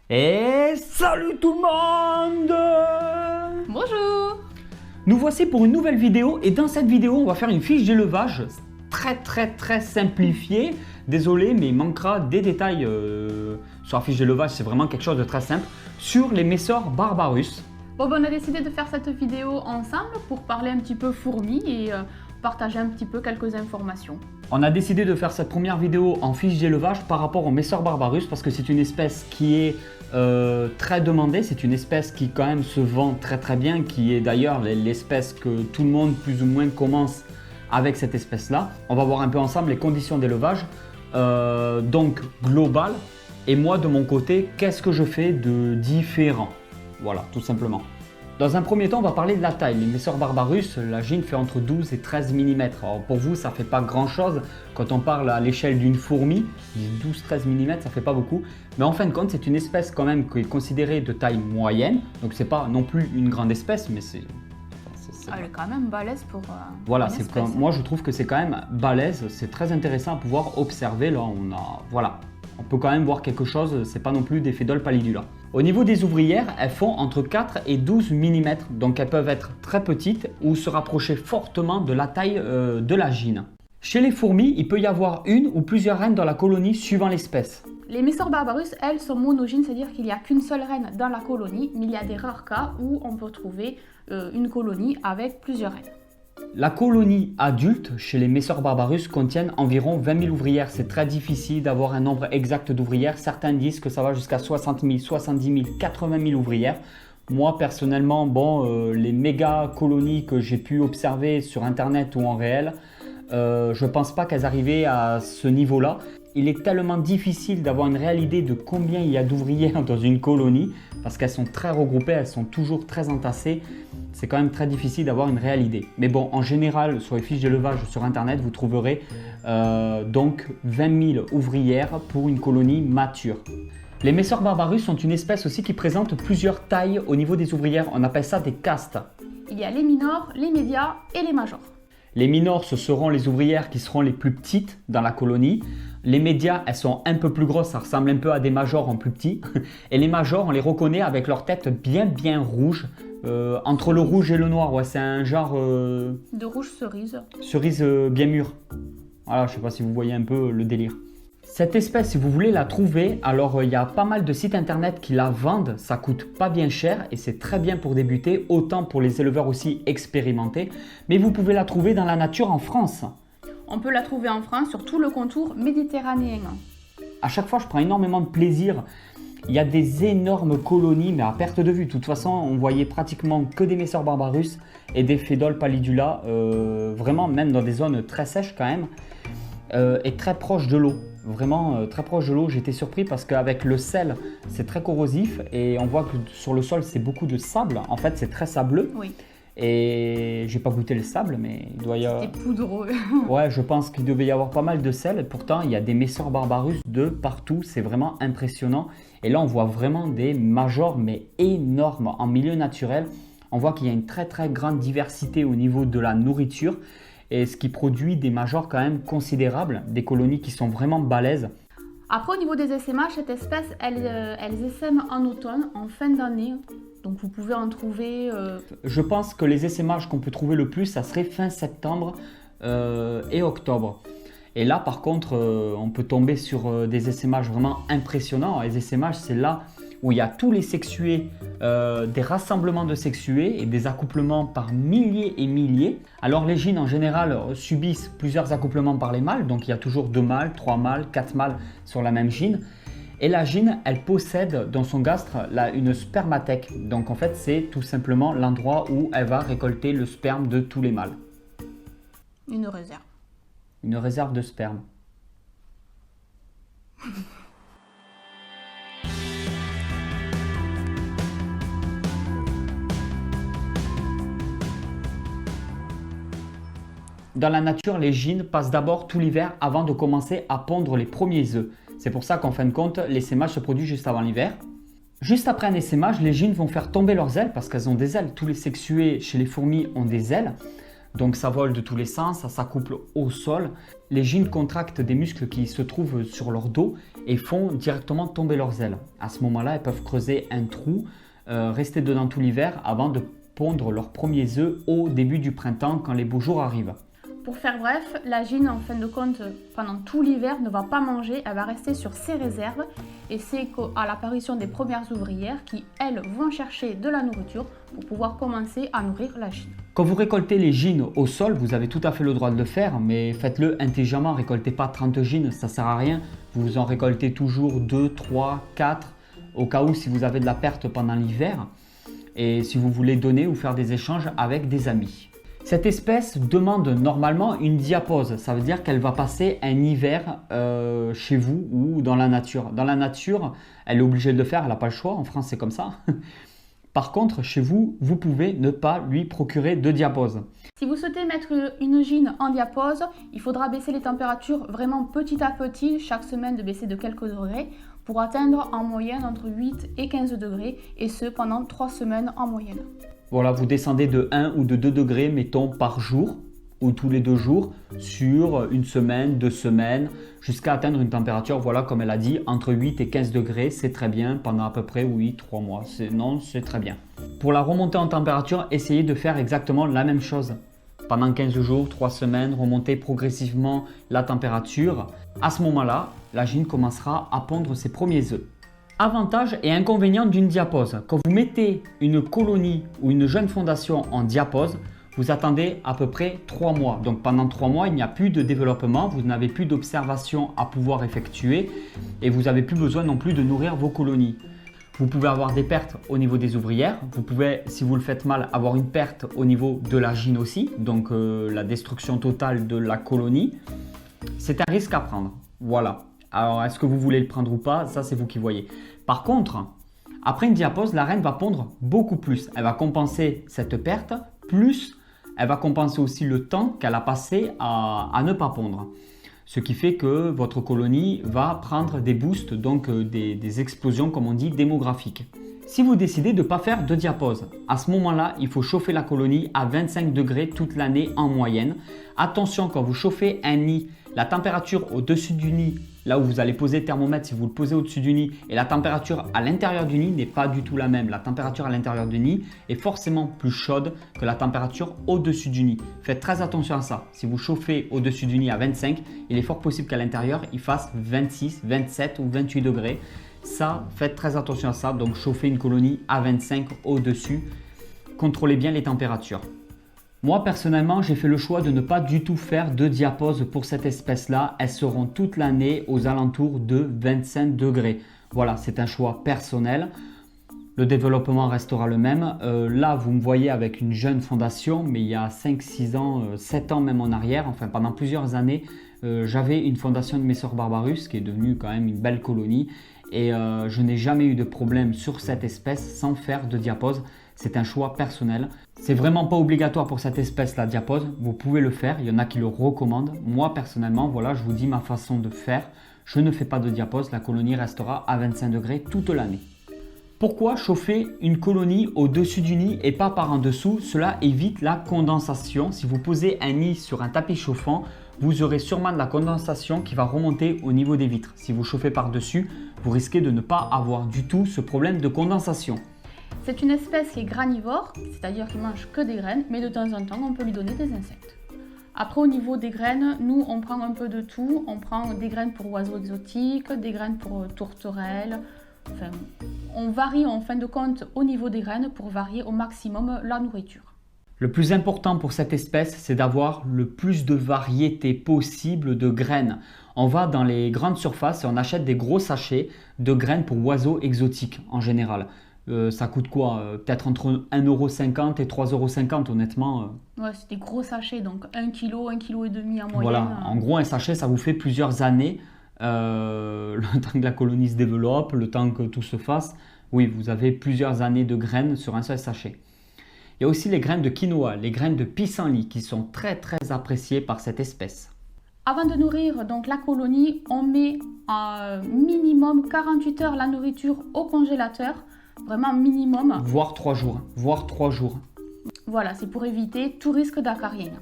Et salut tout le monde! Bonjour! Nous voici pour une nouvelle vidéo et dans cette vidéo on va faire une fiche d'élevage très simplifiée. Désolé mais il manquera des détails sur la fiche d'élevage, c'est vraiment quelque chose de très simple. Sur les Messor Barbarus. Bon, on a décidé de faire cette vidéo ensemble pour parler un petit peu fourmis et partager un petit peu quelques informations. On a décidé de faire cette première vidéo en fiche d'élevage par rapport au Messor Barbarus parce que c'est une espèce qui est très demandée, c'est une espèce qui quand même se vend très bien, qui est d'ailleurs l'espèce que tout le monde plus ou moins commence avec cette espèce là. On va voir un peu ensemble les conditions d'élevage, donc global, et moi de mon côté, qu'est-ce que je fais de différent, voilà tout simplement. Dans un premier temps, on va parler de la taille. Les Messor Barbarus, la gine fait entre 12 et 13 mm. Alors pour vous, ça ne fait pas grand-chose. Quand on parle à l'échelle d'une fourmi, 12-13 mm, ça ne fait pas beaucoup. Mais en fin de compte, c'est une espèce quand même qui est considérée de taille moyenne. Donc c'est pas non plus une grande espèce, mais c'est... Elle est quand même balèze pour voilà, une espèce. moi je trouve que c'est quand même balèze. C'est très intéressant à pouvoir observer. Là, on peut quand même voir quelque chose. C'est pas non plus des Phédole pallidula. Au niveau des ouvrières, elles font entre 4 et 12 mm, donc elles peuvent être très petites ou se rapprocher fortement de la taille de la gine. Chez les fourmis, il peut y avoir une ou plusieurs reines dans la colonie suivant l'espèce. Les Messor Barbarus, elles, sont monogynes, c'est-à-dire qu'il n'y a qu'une seule reine dans la colonie, mais il y a des rares cas où on peut trouver une colonie avec plusieurs reines. La colonie adulte chez les Messor Barbarus contiennent environ 20 000 ouvrières. C'est très difficile d'avoir un nombre exact d'ouvrières. Certains disent que ça va jusqu'à 60 000, 70 000, 80 000 ouvrières. Moi personnellement, les méga colonies que j'ai pu observer sur internet ou en réel, je ne pense pas qu'elles arrivaient à ce niveau-là. Il est tellement difficile d'avoir une réelle idée de combien il y a d'ouvrières dans une colonie parce qu'elles sont très regroupées, elles sont toujours très entassées. C'est quand même très difficile d'avoir une réelle idée. Mais bon, en général, sur les fiches d'élevage sur internet, vous trouverez donc 20 000 ouvrières pour une colonie mature. Les Messor Barbarus sont une espèce aussi qui présente plusieurs tailles au niveau des ouvrières. On appelle ça des castes. Il y a les minors, les médias et les majors. Les minors, ce seront les ouvrières qui seront les plus petites dans la colonie. Les médias, elles sont un peu plus grosses, ça ressemble un peu à des majors en plus petits. Et les majors, on les reconnaît avec leur tête bien rouge. Entre le rouge et le noir, ouais, c'est un genre... De rouge cerise. Cerise bien mûre. Voilà, je ne sais pas si vous voyez un peu le délire. Cette espèce, si vous voulez la trouver, alors il y a pas mal de sites internet qui la vendent. Ça coûte pas bien cher et c'est très bien pour débuter, autant pour les éleveurs aussi expérimentés. Mais vous pouvez la trouver dans la nature en France. On peut la trouver en France sur tout le contour méditerranéen. À chaque fois, je prends énormément de plaisir. Il y a des énormes colonies, mais à perte de vue. De toute façon, on voyait pratiquement que des Messor Barbarus et des Phédole pallidula, vraiment même dans des zones très sèches quand même, et très proches de l'eau. Vraiment très proche de l'eau. J'étais surpris parce qu'avec le sel, c'est très corrosif et on voit que sur le sol, c'est beaucoup de sable. En fait, c'est très sableux. Oui. Et j'ai pas goûté le sable, mais il doit y avoir... C'était poudreux. Ouais, je pense qu'il devait y avoir pas mal de sel. Et pourtant, il y a des Messor Barbarus de partout. C'est vraiment impressionnant. Et là, on voit vraiment des majors, mais énormes. En milieu naturel, on voit qu'il y a une très grande diversité au niveau de la nourriture. Et ce qui produit des majors quand même considérables. Des colonies qui sont vraiment balèzes. Après, au niveau des SMH, cette espèce, elles essaiment en automne, en fin d'année. Donc vous pouvez en trouver... Je pense que les SMH qu'on peut trouver le plus, ça serait fin septembre et octobre. Et là, par contre, on peut tomber sur des SMH vraiment impressionnants. Les SMH, c'est là où il y a tous les sexués, des rassemblements de sexués et des accouplements par milliers et milliers. Alors les gines en général subissent plusieurs accouplements par les mâles, donc il y a toujours 2 mâles, 3 mâles, 4 mâles sur la même gine. Et la gine, elle possède dans son gastre une spermathèque. Donc en fait, c'est tout simplement l'endroit où elle va récolter le sperme de tous les mâles. Une réserve. Une réserve de sperme. Dans la nature, les gines passent d'abord tout l'hiver avant de commencer à pondre les premiers œufs. C'est pour ça qu'en fin de compte, l'essaimage se produit juste avant l'hiver. Juste après un essaimage, les gines vont faire tomber leurs ailes parce qu'elles ont des ailes. Tous les sexués chez les fourmis ont des ailes. Donc ça vole de tous les sens, ça s'accouple au sol. Les gines contractent des muscles qui se trouvent sur leur dos et font directement tomber leurs ailes. À ce moment-là, elles peuvent creuser un trou, rester dedans tout l'hiver avant de pondre leurs premiers œufs au début du printemps quand les beaux jours arrivent. Pour faire bref, la gine, en fin de compte, pendant tout l'hiver, ne va pas manger, elle va rester sur ses réserves. Et c'est à l'apparition des premières ouvrières qui, elles, vont chercher de la nourriture pour pouvoir commencer à nourrir la gine. Quand vous récoltez les gines au sol, vous avez tout à fait le droit de le faire, mais faites-le intelligemment. Récoltez pas 30 gines, ça ne sert à rien. Vous en récoltez toujours 2, 3, 4, au cas où si vous avez de la perte pendant l'hiver. Et si vous voulez donner ou faire des échanges avec des amis. Cette espèce demande normalement une diapause, ça veut dire qu'elle va passer un hiver chez vous ou dans la nature. Dans la nature, elle est obligée de le faire, elle n'a pas le choix, en France c'est comme ça. Par contre, chez vous, vous pouvez ne pas lui procurer de diapause. Si vous souhaitez mettre une gine en diapause, il faudra baisser les températures vraiment petit à petit, chaque semaine de baisser de quelques degrés, pour atteindre en moyenne entre 8 et 15 degrés, et ce pendant 3 semaines en moyenne. Voilà, vous descendez de 1 ou de 2 degrés, mettons, par jour ou tous les 2 jours sur une semaine, 2 semaines, jusqu'à atteindre une température, voilà, comme elle a dit, entre 8 et 15 degrés, c'est très bien, pendant à peu près, 3 mois. C'est très bien. Pour la remontée en température, essayez de faire exactement la même chose. Pendant 15 jours, 3 semaines, remontez progressivement la température. À ce moment-là, la gine commencera à pondre ses premiers œufs. Avantages et inconvénients d'une diapause. Quand vous mettez une colonie ou une jeune fondation en diapause, vous attendez à peu près 3 mois. Donc pendant 3 mois, il n'y a plus de développement, vous n'avez plus d'observation à pouvoir effectuer et vous n'avez plus besoin non plus de nourrir vos colonies. Vous pouvez avoir des pertes au niveau des ouvrières. Vous pouvez, si vous le faites mal, avoir une perte au niveau de la gine aussi, donc la destruction totale de la colonie. C'est un risque à prendre. Voilà. Alors, est-ce que vous voulez le prendre ou pas? Ça, c'est vous qui voyez. Par contre, après une diapause, la reine va pondre beaucoup plus. Elle va compenser cette perte, plus elle va compenser aussi le temps qu'elle a passé à ne pas pondre. Ce qui fait que votre colonie va prendre des boosts, donc des explosions, comme on dit, démographiques. Si vous décidez de ne pas faire de diapause, à ce moment-là, il faut chauffer la colonie à 25 degrés toute l'année en moyenne. Attention, quand vous chauffez un nid, la température au-dessus du nid, là où vous allez poser le thermomètre, si vous le posez au-dessus du nid, et la température à l'intérieur du nid n'est pas du tout la même. La température à l'intérieur du nid est forcément plus chaude que la température au-dessus du nid. Faites très attention à ça. Si vous chauffez au-dessus du nid à 25, il est fort possible qu'à l'intérieur, il fasse 26, 27 ou 28 degrés. Ça, faites très attention à ça. Donc, chauffez une colonie à 25 au-dessus. Contrôlez bien les températures. Moi, personnellement, j'ai fait le choix de ne pas du tout faire de diapause pour cette espèce-là. Elles seront toute l'année aux alentours de 25 degrés. Voilà, c'est un choix personnel. Le développement restera le même. Là, vous me voyez avec une jeune fondation, mais il y a 5, 6 ans, 7 ans même en arrière, enfin pendant plusieurs années, j'avais une fondation de Messor barbarus qui est devenue quand même une belle colonie. Et je n'ai jamais eu de problème sur cette espèce sans faire de diapause. C'est un choix personnel. C'est vraiment pas obligatoire pour cette espèce la diapause. Vous pouvez le faire. Il y en a qui le recommandent. Moi personnellement, voilà, je vous dis ma façon de faire. Je ne fais pas de diapause. La colonie restera à 25 degrés toute l'année. Pourquoi chauffer une colonie au-dessus du nid et pas par en dessous? Cela évite la condensation. Si vous posez un nid sur un tapis chauffant, vous aurez sûrement de la condensation qui va remonter au niveau des vitres. Si vous chauffez par-dessus, vous risquez de ne pas avoir du tout ce problème de condensation. C'est une espèce qui est granivore, c'est-à-dire qu'il mange que des graines, mais de temps en temps, on peut lui donner des insectes. Après, au niveau des graines, nous, on prend un peu de tout. On prend des graines pour oiseaux exotiques, des graines pour tourterelles. Enfin, on varie en fin de compte au niveau des graines pour varier au maximum la nourriture. Le plus important pour cette espèce, c'est d'avoir le plus de variétés possible de graines. On va dans les grandes surfaces et on achète des gros sachets de graines pour oiseaux exotiques en général. Ça coûte quoi? Peut-être entre 1,50 € et 3,50 € honnêtement. Ouais, c'est des gros sachets, donc 1 kg, 1,5 kg en moyenne. Voilà, en gros un sachet ça vous fait plusieurs années. Le temps que la colonie se développe, le temps que tout se fasse. Oui, vous avez plusieurs années de graines sur un seul sachet. Il y a aussi les graines de quinoa, les graines de pissenlit qui sont très appréciées par cette espèce. Avant de nourrir donc la colonie, on met minimum 48 heures la nourriture au congélateur. Vraiment minimum. Voire 3 jours. Voilà, c'est pour éviter tout risque d'acarien.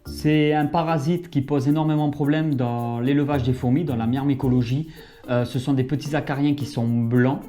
C'est un parasite qui pose énormément de problèmes dans l'élevage des fourmis, dans la myrmécologie. Ce sont des petits acariens qui sont blancs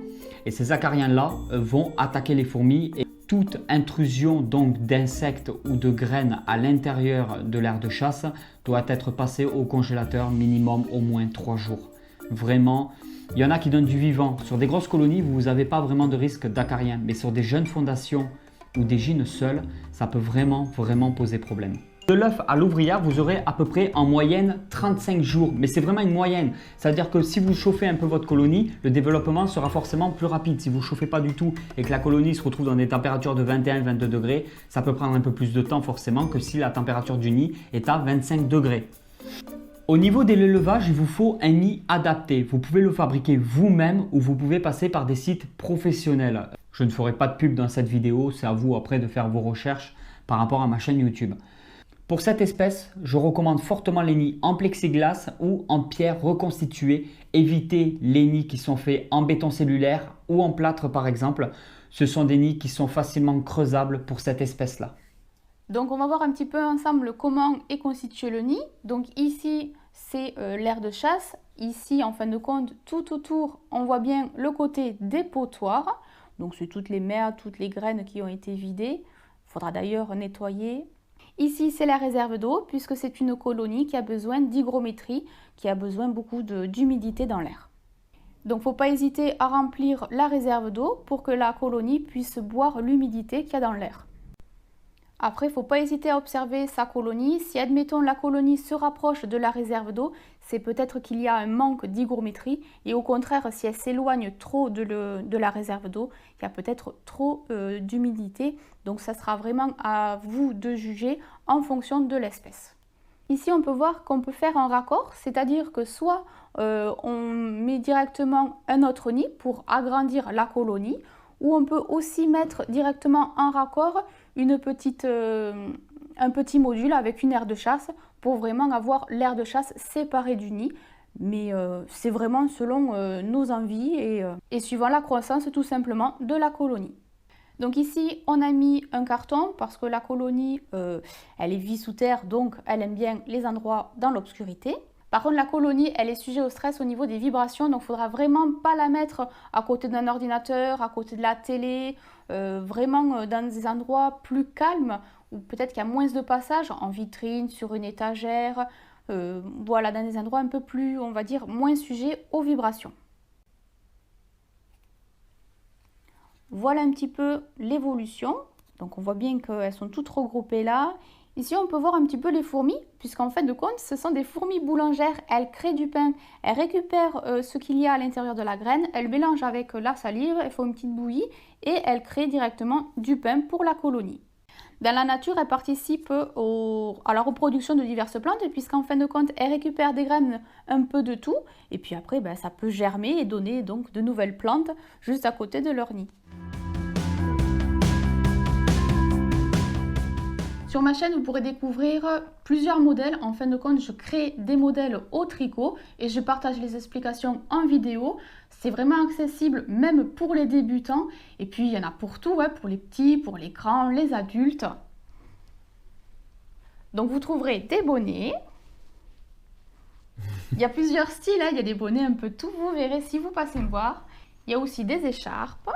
et ces acariens-là vont attaquer les fourmis. Et toute intrusion donc d'insectes ou de graines à l'intérieur de l'aire de chasse doit être passée au congélateur minimum au moins 3 jours. Vraiment, il y en a qui donnent du vivant. Sur des grosses colonies, vous n'avez pas vraiment de risque d'acariens, mais sur des jeunes fondations ou des gîtes seuls, ça peut vraiment poser problème. De l'œuf à l'ouvrière, vous aurez à peu près en moyenne 35 jours, mais c'est vraiment une moyenne. C'est-à-dire que si vous chauffez un peu votre colonie, le développement sera forcément plus rapide. Si vous ne chauffez pas du tout et que la colonie se retrouve dans des températures de 21-22 degrés, ça peut prendre un peu plus de temps forcément que si la température du nid est à 25 degrés. Au niveau de l'élevage, il vous faut un nid adapté. Vous pouvez le fabriquer vous-même ou vous pouvez passer par des sites professionnels. Je ne ferai pas de pub dans cette vidéo, c'est à vous après de faire vos recherches par rapport à ma chaîne YouTube. Pour cette espèce, je recommande fortement les nids en plexiglas ou en pierre reconstituée. Évitez les nids qui sont faits en béton cellulaire ou en plâtre par exemple. Ce sont des nids qui sont facilement creusables pour cette espèce-là. Donc on va voir un petit peu ensemble comment est constitué le nid. Donc ici, c'est l'aire de chasse. Ici, en fin de compte, tout autour, on voit bien le côté dépotoir. Donc c'est toutes les mers, toutes les graines qui ont été vidées. Il faudra d'ailleurs nettoyer. Ici, c'est la réserve d'eau, puisque c'est une colonie qui a besoin d'hygrométrie, qui a besoin beaucoup d'humidité dans l'air. Donc, il ne faut pas hésiter à remplir la réserve d'eau pour que la colonie puisse boire l'humidité qu'il y a dans l'air. Après, il ne faut pas hésiter à observer sa colonie. Si, admettons, la colonie se rapproche de la réserve d'eau, c'est peut-être qu'il y a un manque d'hygrométrie. Et au contraire, si elle s'éloigne trop de la réserve d'eau, il y a peut-être trop d'humidité. Donc, ça sera vraiment à vous de juger en fonction de l'espèce. Ici, on peut voir qu'on peut faire un raccord, c'est-à-dire que soit on met directement un autre nid pour agrandir la colonie, ou on peut aussi mettre directement en raccord un petit module avec une aire de chasse pour vraiment avoir l'aire de chasse séparée du nid. Mais c'est vraiment selon nos envies et suivant la croissance tout simplement de la colonie. Donc ici, on a mis un carton parce que la colonie, elle vit sous terre, donc elle aime bien les endroits dans l'obscurité. Par contre, la colonie, elle est sujet au stress au niveau des vibrations, donc il ne faudra vraiment pas la mettre à côté d'un ordinateur, à côté de la télé, vraiment dans des endroits plus calmes, où peut-être qu'il y a moins de passage, en vitrine, sur une étagère, voilà, dans des endroits un peu plus, on va dire, moins sujets aux vibrations. Voilà un petit peu l'évolution, donc on voit bien qu'elles sont toutes regroupées là. Ici, on peut voir un petit peu les fourmis, puisqu'en fin de compte, ce sont des fourmis boulangères. Elles créent du pain, elles récupèrent ce qu'il y a à l'intérieur de la graine, elles mélangent avec la salive, elles font une petite bouillie et elles créent directement du pain pour la colonie. Dans la nature, elles participent à la reproduction de diverses plantes, puisqu'en fin de compte, elles récupèrent des graines un peu de tout. Et puis après, ça peut germer et donner donc de nouvelles plantes juste à côté de leur nid. Sur ma chaîne, vous pourrez découvrir plusieurs modèles. En fin de compte, je crée des modèles au tricot et je partage les explications en vidéo. C'est vraiment accessible même pour les débutants. Et puis, il y en a pour tout, pour les petits, pour les grands, les adultes. Donc, vous trouverez des bonnets. Il y a plusieurs styles, il y a des bonnets un peu tout, vous verrez si vous passez me voir. Il y a aussi des écharpes.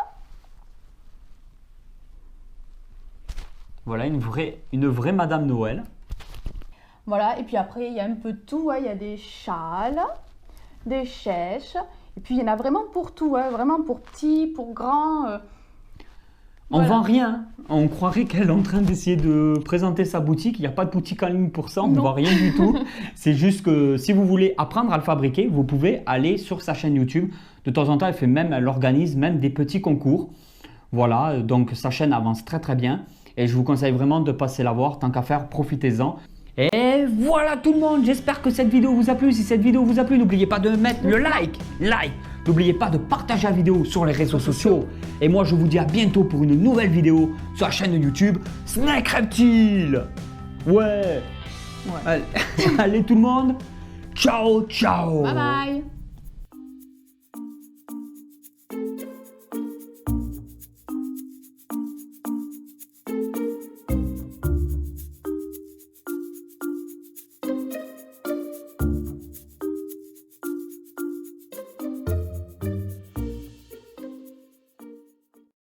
Voilà, une vraie Madame Noël. Voilà, et puis après, il y a un peu de tout. Il y a des châles, des chèches. Et puis, il y en a vraiment pour tout. Vraiment pour petits, pour grands. On vend rien. On croirait qu'elle est en train d'essayer de présenter sa boutique. Il n'y a pas de boutique en ligne pour ça. On ne vend rien du tout. C'est juste que si vous voulez apprendre à le fabriquer, vous pouvez aller sur sa chaîne YouTube. De temps en temps, elle organise même des petits concours. Voilà, donc sa chaîne avance très bien. Et je vous conseille vraiment de passer la voir, tant qu'à faire, profitez-en. Et voilà tout le monde, j'espère que cette vidéo vous a plu. Si cette vidéo vous a plu, n'oubliez pas de mettre le like. N'oubliez pas de partager la vidéo sur les réseaux sociaux. Et moi, je vous dis à bientôt pour une nouvelle vidéo sur la chaîne YouTube Snake Reptile. Ouais. Allez tout le monde, ciao. Bye bye.